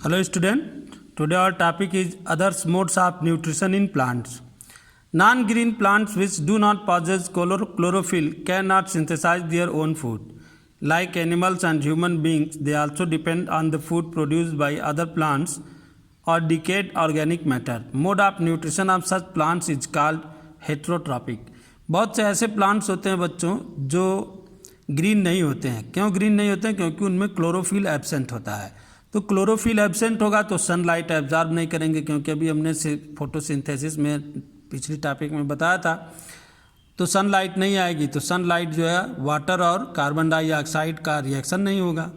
Hello student, today our topic is other modes of nutrition in plants. Non-green plants which do not possess chlorophyll cannot synthesize their own food. Like animals and human beings, they also depend on the food produced by other plants or decayed organic matter. Mode of nutrition of such plants is called heterotrophic. बहुत से ऐसे plants होते हैं बच्चों जो green नहीं होते हैं. क्यों ग्रीन नहीं होते हैं? क्योंकि उनमें क्लोरोफिल एब्सेंट होता है. तो क्लोरोफिल एब्सेंट होगा तो सनलाइट एब्जॉर्ब नहीं करेंगे, क्योंकि अभी हमने फोटोसिंथेसिस में पिछली टॉपिक में बताया था. तो सनलाइट नहीं आएगी तो सनलाइट जो है वाटर और कार्बन डाइऑक्साइड का रिएक्शन नहीं होगा.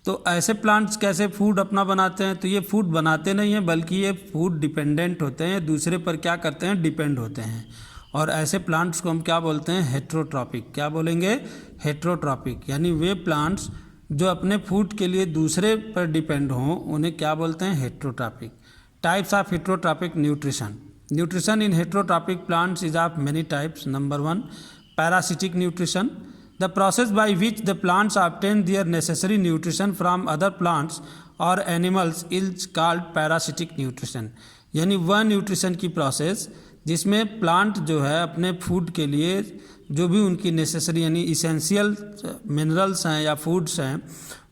तो ऐसे प्लांट्स कैसे फूड अपना बनाते हैं? तो ये फूड बनाते नहीं हैं, बल्कि ये फूड डिपेंडेंट होते हैं, दूसरे पर क्या करते हैं? डिपेंड होते हैं. और ऐसे प्लांट्स को हम क्या बोलते हैं? हेट्रोट्रॉपिक. क्या बोलेंगे? हेट्रोट्रॉपिक. यानी वे प्लांट्स जो अपने फूड के लिए दूसरे पर डिपेंड हों उन्हें क्या बोलते हैं? Heterotrophic. Types of heterotrophic nutrition. Nutrition in heterotrophic plants is of many types. Number 1, parasitic nutrition. The process by which the plants obtain their necessary nutrition from other plants और animals is called parasitic nutrition. यानी वह nutrition की process जिसमें plant जो है अपने food के लिए जो भी उनकी नेसेसरी यानी इसेंशियल मिनरल्स हैं या फूड्स हैं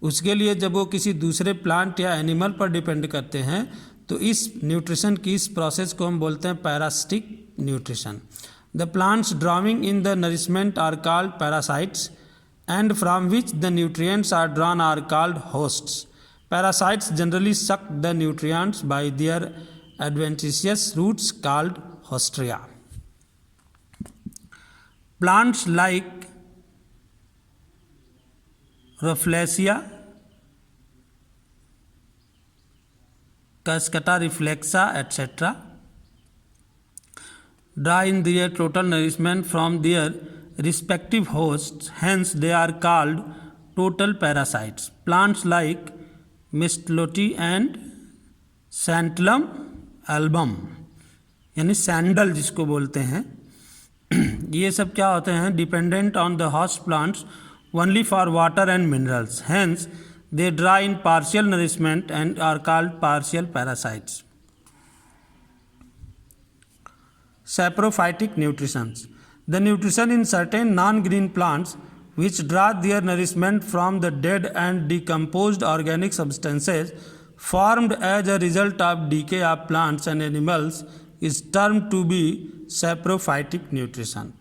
उसके लिए जब वो किसी दूसरे प्लांट या एनिमल पर डिपेंड करते हैं तो इस न्यूट्रिशन की इस प्रोसेस को हम बोलते हैं parasitic nutrition. The plants drawing in the nourishment are called parasites and from which the nutrients are drawn are called hosts. Parasites generally suck the nutrients by their adventitious roots called hostria. Plants like Rafflesia, Cascata reflexa, etc. draw in their total nourishment from their respective hosts, hence they are called total parasites. Plants like Mistletoe and Santalum album यानी sandal जिसको बोलते हैं, ये सब क्या होते हैं? Dependent on the host plants only for water and minerals, hence they draw in partial nourishment and are called partial parasites. Saprophytic nutritions. The nutrition in certain non green plants which draw their nourishment from the dead and decomposed organic substances formed as a result of decay of plants and animals is termed to be saprophytic nutrition.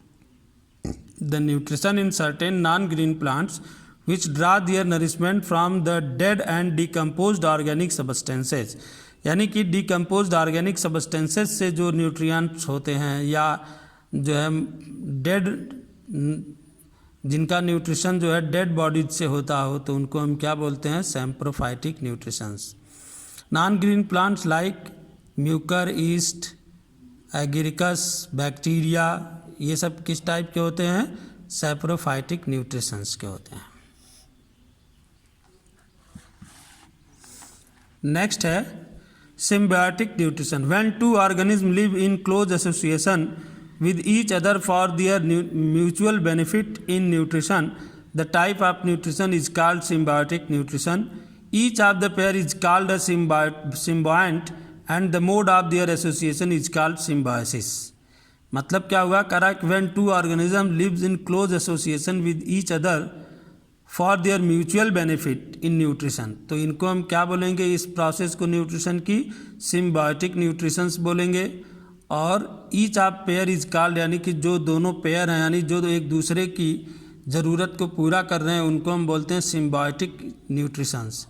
The nutrition in certain non-green plants which draw their nourishment from the dead and decomposed organic substances, यानी कि decomposed organic substances से जो nutrients होते हैं या जो है dead जिनका न्यूट्रिशन जो है डेड बॉडीज से होता हो तो उनको हम क्या बोलते हैं? Saprophytic nutritions. Non green plants like Mucor, east, agaricus, bacteria, ये सब किस टाइप के होते हैं? सैप्रोफाइटिक न्यूट्रिशंस के होते हैं. नेक्स्ट है symbiotic nutrition. When two organism live in close association with each other for their mutual benefit in nutrition, the type of nutrition is called symbiotic nutrition. Each of the pair is called a symbiont and the mode of their association is called symbiosis. मतलब क्या हुआ? Correct. when two organisms lives in close association with each other for their mutual benefit in nutrition, तो इनको हम क्या बोलेंगे? इस process को न्यूट्रिशन की symbiotic nutritions बोलेंगे. और each of pair is called, यानी कि जो दोनों पेयर हैं यानी जो एक दूसरे की ज़रूरत को पूरा कर रहे हैं उनको हम बोलते हैं सिम्बायोटिक न्यूट्रिशंस.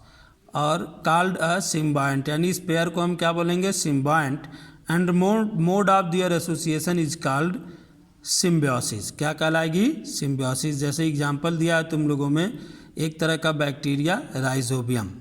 और कॉल्ड अ सिम्बायंट, यानी इस पेयर को हम क्या बोलेंगे? Symbiont. And mode of their association is called symbiosis. क्या कहलाएगी? सिम्बियोसिस. जैसे एग्जांपल दिया है तुम लोगों में एक तरह का बैक्टीरिया राइजोबियम.